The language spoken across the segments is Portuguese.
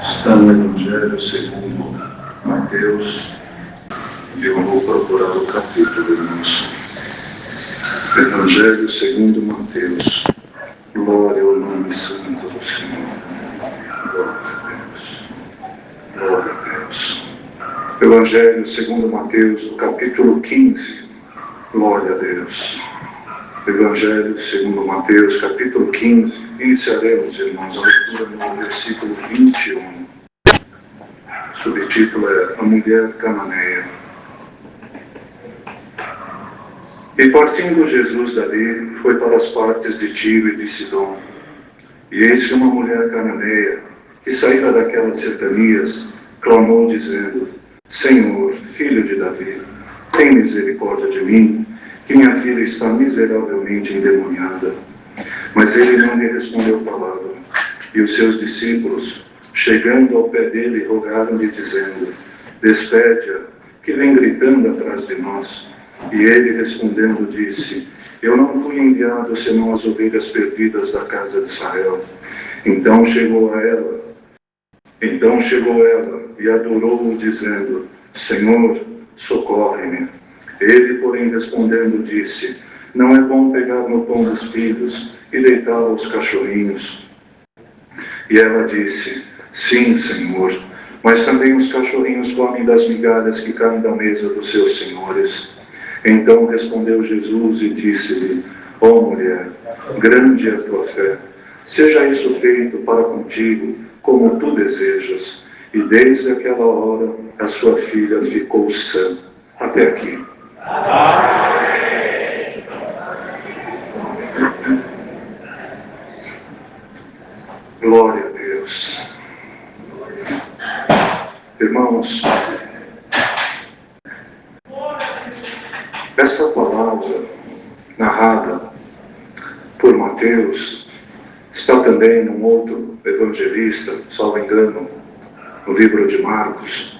Está no Evangelho segundo Mateus, e eu vou procurar o capítulo, irmãos. Evangelho segundo Mateus. Glória ao nome santo do Senhor. Glória a Deus. Glória a Deus. Evangelho segundo Mateus, o capítulo 15. Glória a Deus. Evangelho segundo Mateus, capítulo 15. Iniciaremos, irmãos, a leitura no versículo 21. O subtítulo é A Mulher Cananeia. E partindo Jesus dali, foi para as partes de Tiro e de Sidom. E eis que uma mulher cananeia, que saíra daquelas cercanias, clamou dizendo: Senhor, filho de Davi, tem misericórdia de mim, que minha filha está miseravelmente endemoniada. Mas ele não lhe respondeu palavra. E os seus discípulos, chegando ao pé dele, rogaram-lhe, dizendo: Despede-a, que vem gritando atrás de nós. E ele, respondendo, disse: Eu não fui enviado senão as ovelhas perdidas da casa de Israel. Então chegou ela e adorou-o, dizendo: Senhor, socorre-me. Ele, porém, respondendo, disse: Não é bom pegar no pão dos filhos e deitá-lo aos cachorrinhos. E ela disse: Sim, Senhor, mas também os cachorrinhos comem das migalhas que caem da mesa dos seus senhores. Então respondeu Jesus e disse-lhe: Ó mulher, grande é a tua fé, seja isso feito para contigo, como tu desejas. E desde aquela hora a sua filha ficou sã. Até aqui. Glória a Deus. Irmãos, essa palavra narrada por Mateus está também num outro evangelista, salvo engano, no livro de Marcos.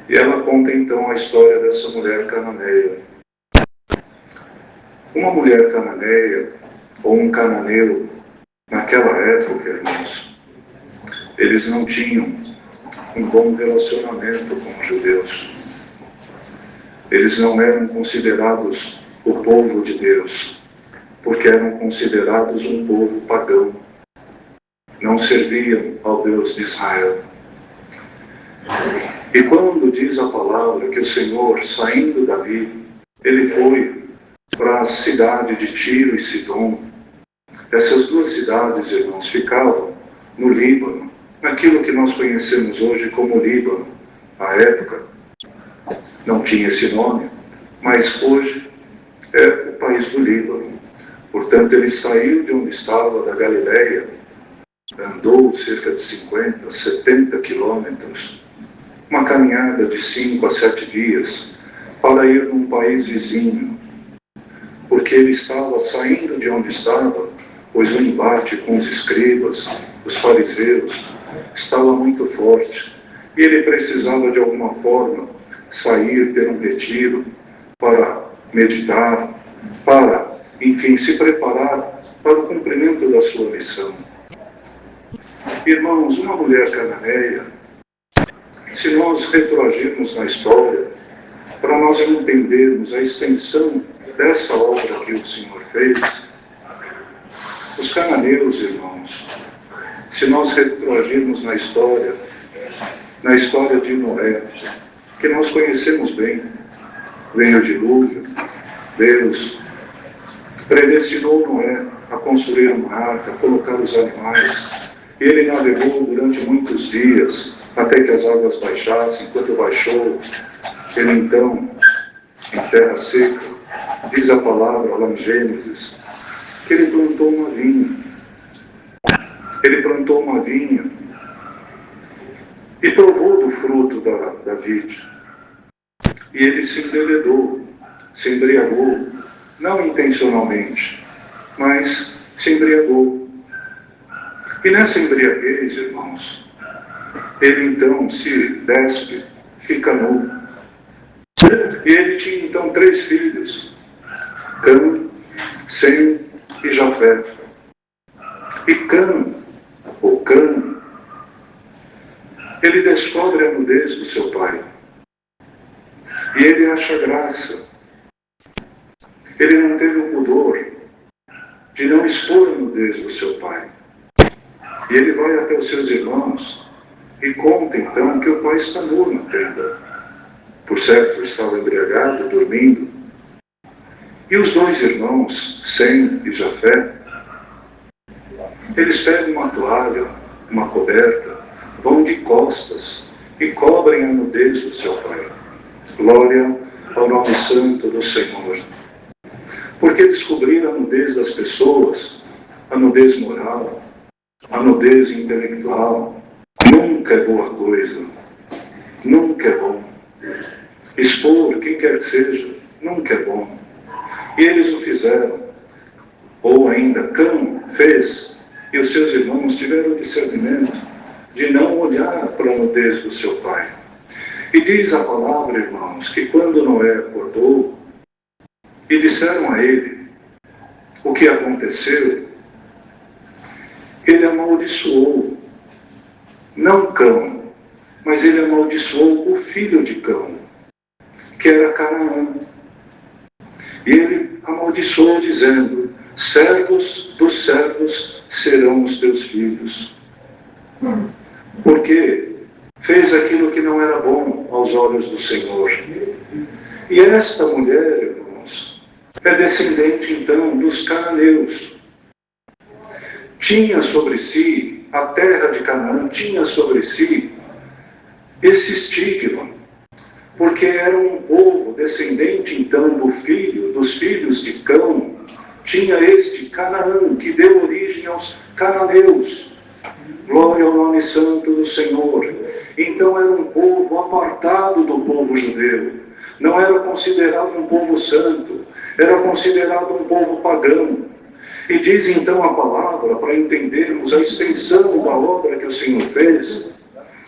E ela conta então a história dessa mulher cananeia. Uma mulher cananeia, ou um cananeu, naquela época, irmãos, eles não tinham um bom relacionamento com os judeus. Eles não eram considerados o povo de Deus, porque eram considerados um povo pagão. Não serviam ao Deus de Israel. E quando diz a palavra que o Senhor, saindo dali, ele foi para a cidade de Tiro e Sidom. Essas duas cidades, irmãos, ficavam no Líbano, naquilo que nós conhecemos hoje como Líbano. À época não tinha esse nome, mas hoje é o país do Líbano. Portanto, ele saiu de onde estava, da Galileia, andou cerca de 50, 70 quilômetros, uma caminhada de 5 a 7 dias, para ir num país vizinho, porque ele estava saindo de onde estava, pois o embate com os escribas, os fariseus, estava muito forte, e ele precisava de alguma forma sair, ter um retiro, para meditar, para, enfim, se preparar para o cumprimento da sua missão. Irmãos, uma mulher cananeia, se nós retroagirmos na história, para nós entendermos a extensão dessa obra que o Senhor fez, os cananeus, irmãos, se nós retroagirmos na história de Noé, que nós conhecemos bem, veio o dilúvio, Deus predestinou Noé a construir uma arca, a colocar os animais, e ele navegou durante muitos dias, até que as águas baixassem. Enquanto baixou, ele então, em terra seca, diz a palavra lá em Gênesis, que ele plantou uma vinha. Ele plantou uma vinha e provou do fruto da vide. E ele se embebedou, se embriagou, não intencionalmente, mas se embriagou. E nessa embriaguez, irmãos, ele então se despe, fica nu. E ele tinha então 3 filhos, Cã, Sem e Jafé. E Cã, ou Cã, ele descobre a nudez do seu pai. E ele acha graça. Ele não teve o pudor de não expor a nudez do seu pai. E ele vai até os seus irmãos e conta então que o pai está nu na tenda. Por certo, estava embriagado, dormindo. E os dois irmãos, Sem e Jafé, eles pegam uma toalha, uma coberta, vão de costas e cobrem a nudez do seu pai. Glória ao nome santo do Senhor. Porque descobrir a nudez das pessoas, a nudez moral, a nudez intelectual, nunca é boa coisa. Nunca é bom. Expor quem quer que seja, nunca é bom. E eles o fizeram. Ou ainda, Cã fez, e os seus irmãos tiveram o discernimento de não olhar para a nudez do seu pai. E diz a palavra, irmãos, que quando Noé acordou, e disseram a ele o que aconteceu, ele amaldiçoou, não Cão, mas ele amaldiçoou o filho de Cão, que era Canaã. E ele amaldiçoou dizendo: servos dos servos serão os teus filhos. Porque fez aquilo que não era bom aos olhos do Senhor. E esta mulher, irmãos, é descendente então dos cananeus. Tinha sobre si, a terra de Canaã tinha sobre si esse estigma, porque era um povo descendente então dos filhos de Cão. Tinha este Canaã, que deu origem aos cananeus. Glória ao nome santo do Senhor. Então era um povo apartado do povo judeu. Não era considerado um povo santo, era considerado um povo pagão. E diz então a palavra, para entendermos a extensão da obra que o Senhor fez,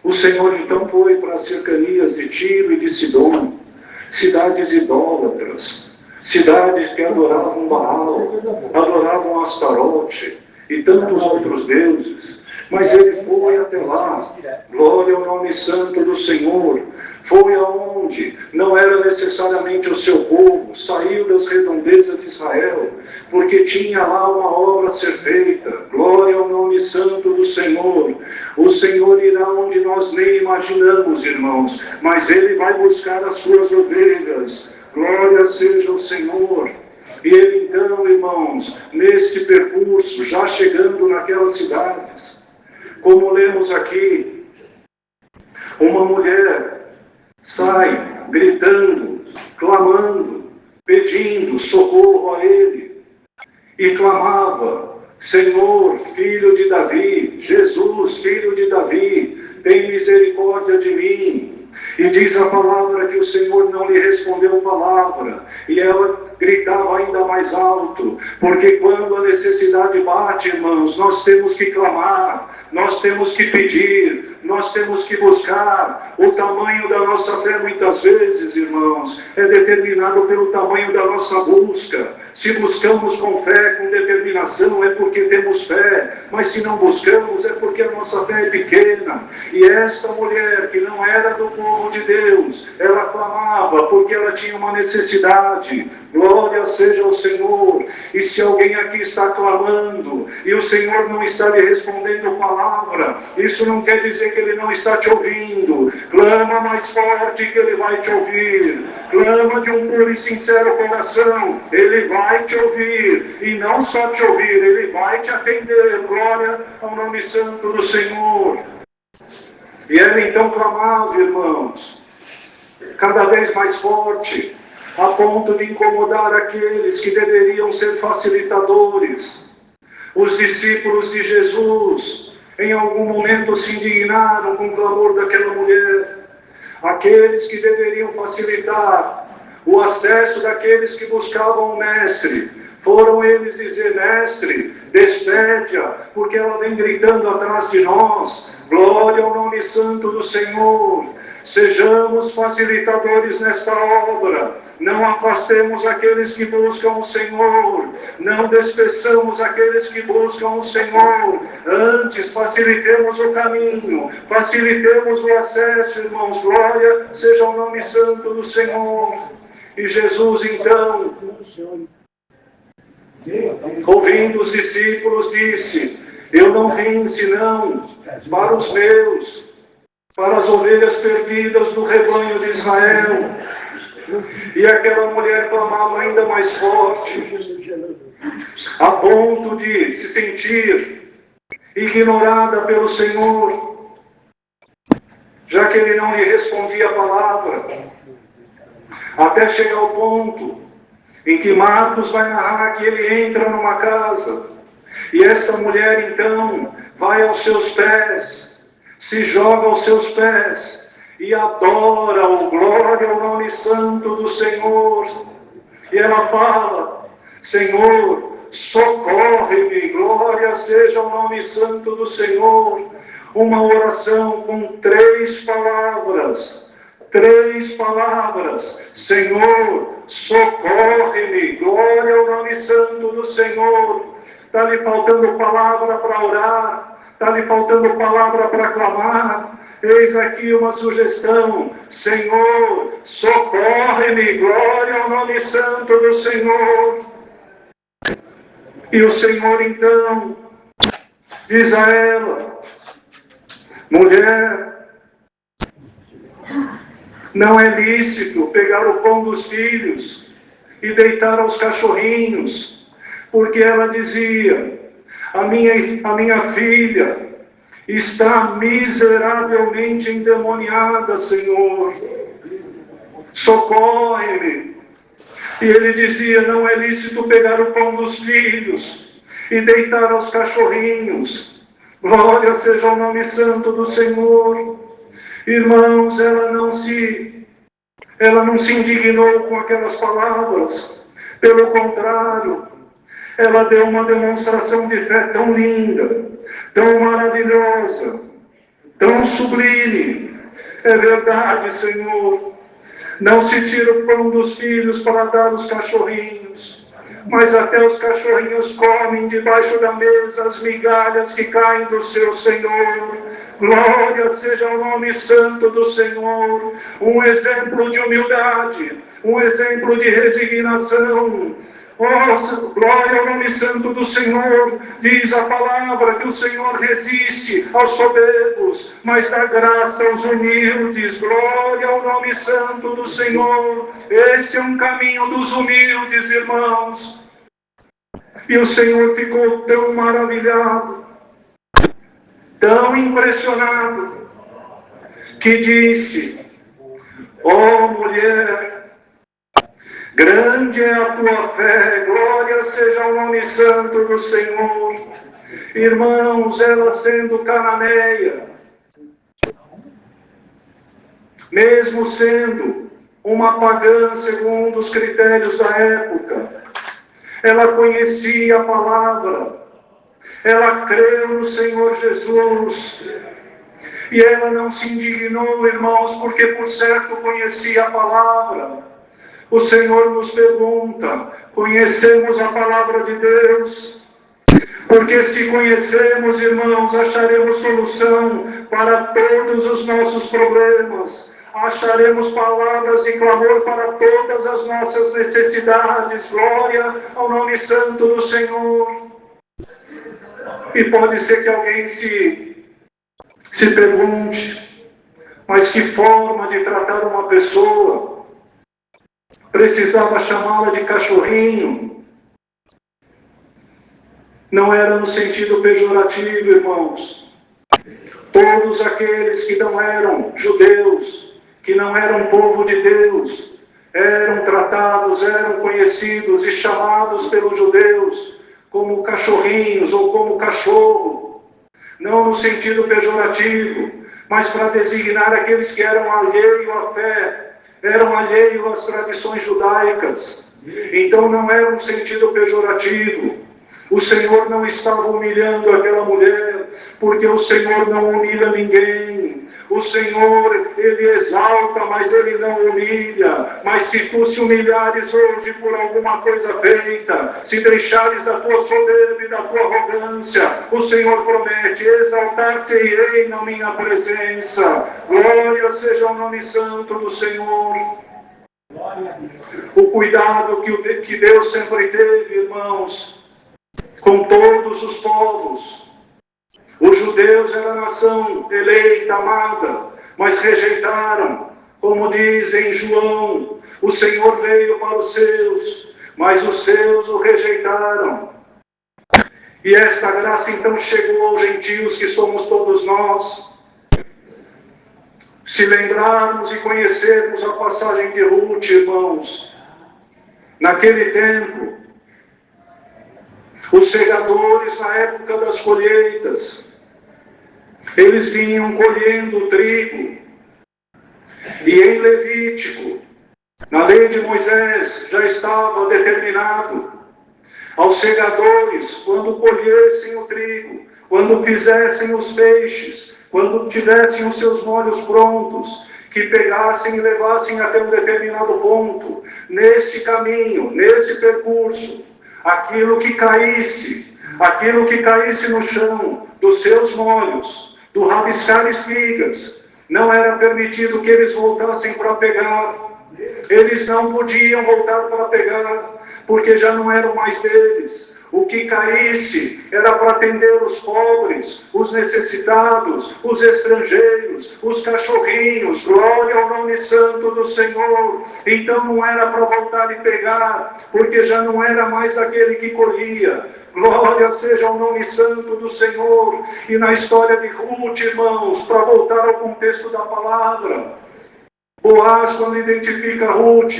o Senhor então foi para as cercanias de Tiro e de Sidom, cidades idólatras, cidades que adoravam Baal, adoravam Astarote e tantos outros deuses. Mas ele foi até lá, glória ao nome santo do Senhor, foi aonde não era necessariamente o seu povo, saiu das redondezas de Israel, porque tinha lá uma obra a ser feita, glória ao nome santo do Senhor. O Senhor irá onde nós nem imaginamos, irmãos, mas ele vai buscar as suas ovelhas, glória seja o Senhor. E ele então, irmãos, neste percurso, já chegando naquelas cidades, como lemos aqui, uma mulher sai gritando, clamando, pedindo socorro a ele. E clamava: Senhor, filho de Davi, Jesus, filho de Davi, tem misericórdia de mim. E diz a palavra que o Senhor não lhe respondeu palavra, e ela gritava ainda mais alto, porque quando a necessidade bate, irmãos, nós temos que clamar, nós temos que pedir, nós temos que buscar. O tamanho da nossa fé, muitas vezes, irmãos, é determinado pelo tamanho da nossa busca. Se buscamos com fé, com determinação, é porque temos fé, mas se não buscamos, é porque a nossa fé é pequena. E esta mulher, que não era do povo de Deus, ela clamava porque ela tinha uma necessidade. Glória seja ao Senhor. E se alguém aqui está clamando e o Senhor não está lhe respondendo palavra, isso não quer dizer que Ele não está te ouvindo. Clama mais forte que Ele vai te ouvir. Clama de um puro e sincero coração, Ele vai te ouvir. E não só te ouvir, Ele vai te atender. Glória ao nome santo do Senhor. E ela então clamava, irmãos, cada vez mais forte, a ponto de incomodar aqueles que deveriam ser facilitadores. Os discípulos de Jesus, em algum momento, se indignaram com o clamor daquela mulher. Aqueles que deveriam facilitar o acesso daqueles que buscavam o Mestre, foram eles dizer: Mestre, despede-a, porque ela vem gritando atrás de nós. Glória ao nome santo do Senhor. Sejamos facilitadores nesta obra. Não afastemos aqueles que buscam o Senhor. Não despeçamos aqueles que buscam o Senhor. Antes, facilitemos o caminho. Facilitemos o acesso, irmãos. Glória seja o nome santo do Senhor. E Jesus, então, ouvindo os discípulos, disse: eu não vim senão para os meus, para as ovelhas perdidas do rebanho de Israel. E aquela mulher clamava ainda mais forte, a ponto de se sentir ignorada pelo Senhor, já que Ele não lhe respondia a palavra, até chegar ao ponto em que Marcos vai narrar que ele entra numa casa, e esta mulher então vai aos seus pés, se joga aos seus pés, e adora o glória ao nome santo do Senhor. E ela fala: Senhor, socorre-me, glória seja o nome santo do Senhor. Uma oração com 3 palavras. 3 palavras: Senhor, socorre-me, glória ao nome santo do Senhor. Está lhe faltando palavra para orar, está lhe faltando palavra para clamar. Eis aqui uma sugestão: Senhor, socorre-me, glória ao nome santo do Senhor. E o Senhor então diz a ela: mulher, não é lícito pegar o pão dos filhos e deitar aos cachorrinhos, porque ela dizia: a minha filha está miseravelmente endemoniada, Senhor, socorre-me. E ele dizia: não é lícito pegar o pão dos filhos e deitar aos cachorrinhos. Glória seja o nome santo do Senhor. Irmãos, ela não se indignou com aquelas palavras. Pelo contrário, ela deu uma demonstração de fé tão linda, tão maravilhosa, tão sublime. É verdade, Senhor, não se tira o pão dos filhos para dar aos cachorrinhos, mas até os cachorrinhos comem debaixo da mesa as migalhas que caem do seu Senhor. Glória seja o nome santo do Senhor. Um exemplo de humildade, um exemplo de resignação. Oh, glória ao nome santo do Senhor. Diz a palavra que o Senhor resiste aos soberbos, mas dá graça aos humildes. Glória ao nome santo do Senhor. Este é um caminho dos humildes, irmãos. E o Senhor ficou tão maravilhado, tão impressionado, que disse: ó mulher, grande é a tua fé, glória seja o nome santo do Senhor. Irmãos, ela sendo cananeia, mesmo sendo uma pagã segundo os critérios da época, ela conhecia a palavra, ela creu no Senhor Jesus, e ela não se indignou, irmãos, porque por certo conhecia a palavra. O Senhor nos pergunta: conhecemos a palavra de Deus? Porque se conhecemos, irmãos, acharemos solução para todos os nossos problemas. Acharemos palavras de clamor para todas as nossas necessidades. Glória ao nome santo do Senhor. E pode ser que alguém se pergunte: mas que forma de tratar uma pessoa? Precisava chamá-la de cachorrinho? Não era no sentido pejorativo, irmãos. Todos aqueles que não eram judeus, que não eram povo de Deus, eram tratados, eram conhecidos e chamados pelos judeus como cachorrinhos ou como cachorro. Não no sentido pejorativo, mas para designar aqueles que eram alheios à fé, eram alheios às tradições judaicas. Então não era um sentido pejorativo. O Senhor não estava humilhando aquela mulher, porque o Senhor não humilha ninguém. O Senhor, Ele exalta, mas Ele não humilha. Mas se tu se humilhares hoje por alguma coisa feita, se deixares da tua soberba e da tua arrogância, o Senhor promete: exaltar-te-ei na minha presença. Glória seja o nome santo do Senhor. O cuidado que Deus sempre teve, irmãos, com todos os povos. Os judeus eram a nação eleita, amada, mas rejeitaram. Como diz em João, o Senhor veio para os seus, mas os seus o rejeitaram. E esta graça então chegou aos gentios, que somos todos nós. Se lembrarmos e conhecermos a passagem de Ruth, irmãos, naquele tempo, os segadores, na época das colheitas, eles vinham colhendo o trigo. E em Levítico, na lei de Moisés, já estava determinado aos segadores, quando colhessem o trigo, quando fizessem os feixes, quando tivessem os seus molhos prontos, que pegassem e levassem até um determinado ponto, nesse caminho, nesse percurso, aquilo que caísse no chão dos seus molhos, do rabiscar espigas, não era permitido que eles voltassem para pegar. Eles não podiam voltar para pegar, porque já não eram mais deles. O que caísse era para atender os pobres, os necessitados, os estrangeiros, os cachorrinhos. Glória ao nome santo do Senhor. Então não era para voltar e pegar, porque já não era mais daquele que colhia. Glória seja o nome santo do Senhor. E na história de Ruth, irmãos, para voltar ao contexto da palavra, Boaz, quando identifica Ruth,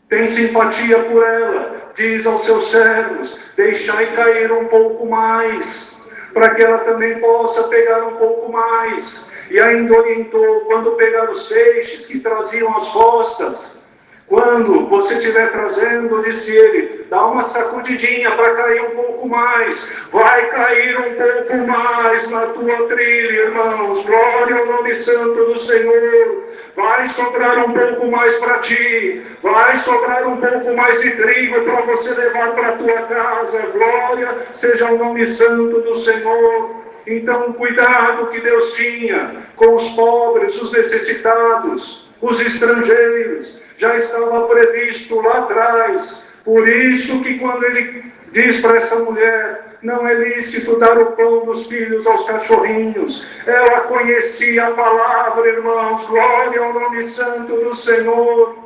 tem simpatia por ela, diz aos seus servos: deixai cair um pouco mais, para que ela também possa pegar um pouco mais. E ainda orientou: quando pegar os feixes que traziam as costas, quando você estiver trazendo, disse ele, dá uma sacudidinha para cair um pouco mais. Vai cair um pouco mais na tua trilha, irmãos. Glória ao nome santo do Senhor. Vai sobrar um pouco mais para ti. Vai sobrar um pouco mais de trigo para você levar para a tua casa. Glória seja o nome santo do Senhor. Então, o cuidado que Deus tinha com os pobres, os necessitados, os estrangeiros, já estava previsto lá atrás. Por isso que quando ele diz para essa mulher: não é lícito dar o pão dos filhos aos cachorrinhos, ela conhecia a palavra, irmãos. Glória ao nome santo do Senhor.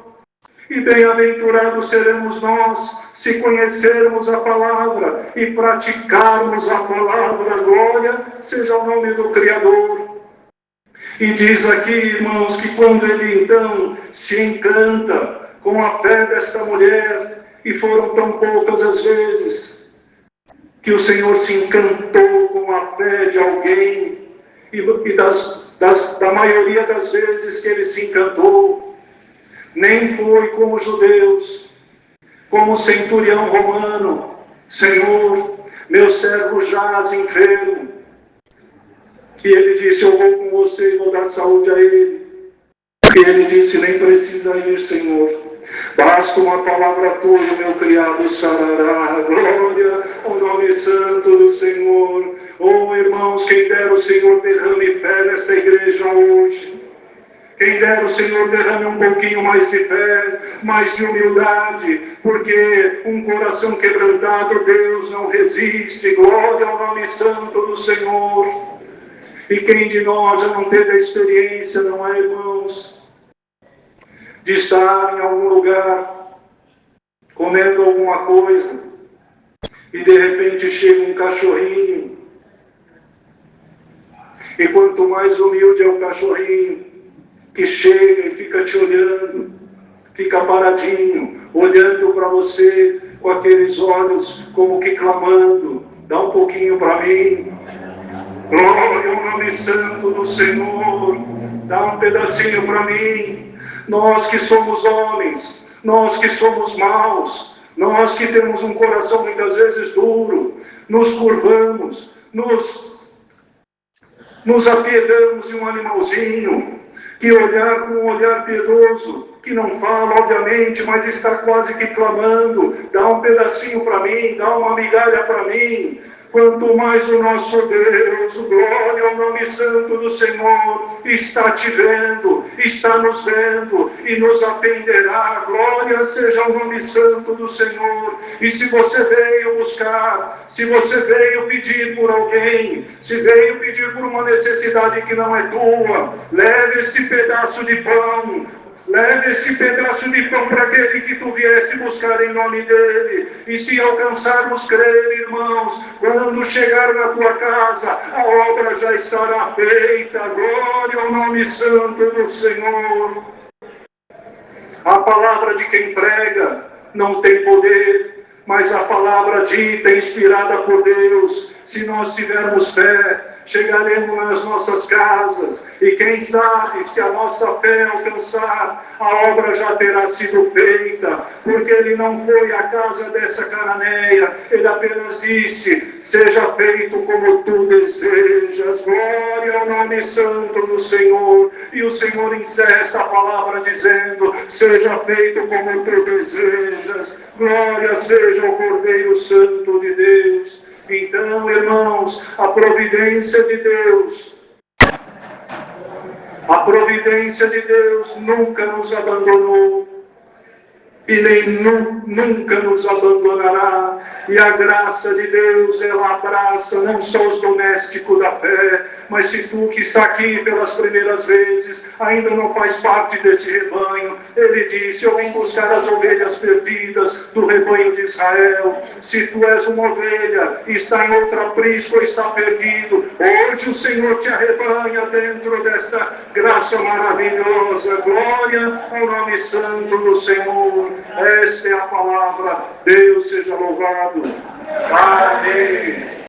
E bem-aventurados seremos nós, se conhecermos a palavra e praticarmos a palavra. Glória seja o nome do Criador. E diz aqui, irmãos, que quando ele então se encanta com a fé dessa mulher, e foram tão poucas as vezes que o Senhor se encantou com a fé de alguém, e da maioria das vezes que ele se encantou, nem foi com os judeus, como o centurião romano: Senhor, meu servo jaz enfermo. E ele disse: eu vou com você e vou dar saúde a ele. E ele disse: nem precisa ir, Senhor. Basta uma palavra tua, meu criado sarará. Glória ao nome santo do Senhor. Oh, irmãos, quem dera o Senhor derrame fé nessa igreja hoje. Quem dera o Senhor derrame um pouquinho mais de fé, mais de humildade, porque um coração quebrantado Deus não resiste. Glória ao nome santo do Senhor. E quem de nós já não teve a experiência, não é, irmãos, de estar em algum lugar, comendo alguma coisa, e de repente chega um cachorrinho, e quanto mais humilde é o cachorrinho, que chega e fica te olhando, fica paradinho, olhando para você com aqueles olhos como que clamando: dá um pouquinho para mim. Glória ao nome santo do Senhor. Dá um pedacinho para mim. Nós que somos homens, nós que somos maus, Nós que temos um coração muitas vezes duro, nos curvamos, nos apiedamos de um animalzinho, que olhar com um olhar piedoso, que não fala, obviamente, mas está quase que clamando, dá um pedacinho para mim, dá uma migalha para mim. Quanto mais o nosso Deus, glória ao nome santo do Senhor, está te vendo, está nos vendo e nos atenderá. Glória seja o nome santo do Senhor. E se você veio buscar, se você veio pedir por alguém, se veio pedir por uma necessidade que não é tua, leve este pedaço de pão. Leve este pedaço de pão para aquele que tu vieste buscar em nome dele. E se alcançarmos crer, irmãos, quando chegar na tua casa, a obra já estará feita. Glória ao nome santo do Senhor. A palavra de quem prega não tem poder, mas a palavra dita, inspirada por Deus, se nós tivermos fé, chegaremos nas nossas casas, e quem sabe, se a nossa fé alcançar, a obra já terá sido feita, porque ele não foi à casa dessa cananeia, ele apenas disse, seja feito como tu desejas. Glória ao nome santo do Senhor. E o Senhor encerra esta palavra dizendo, seja feito como tu desejas. Glória seja o Cordeiro Santo de Deus. Então, irmãos, a providência de Deus nunca nos abandonou e nem nunca nos abandonará. E a graça de Deus, ela abraça não só os domésticos da fé, mas se tu que está aqui pelas primeiras vezes, ainda não faz parte desse rebanho, ele disse, eu vim buscar as ovelhas perdidas do rebanho de Israel. Se tu és uma ovelha e está em outra aprisco ou está perdido, hoje o Senhor te arrebanha dentro desta graça maravilhosa. Glória ao nome santo do Senhor. Esta é a palavra. Deus seja louvado. Amém.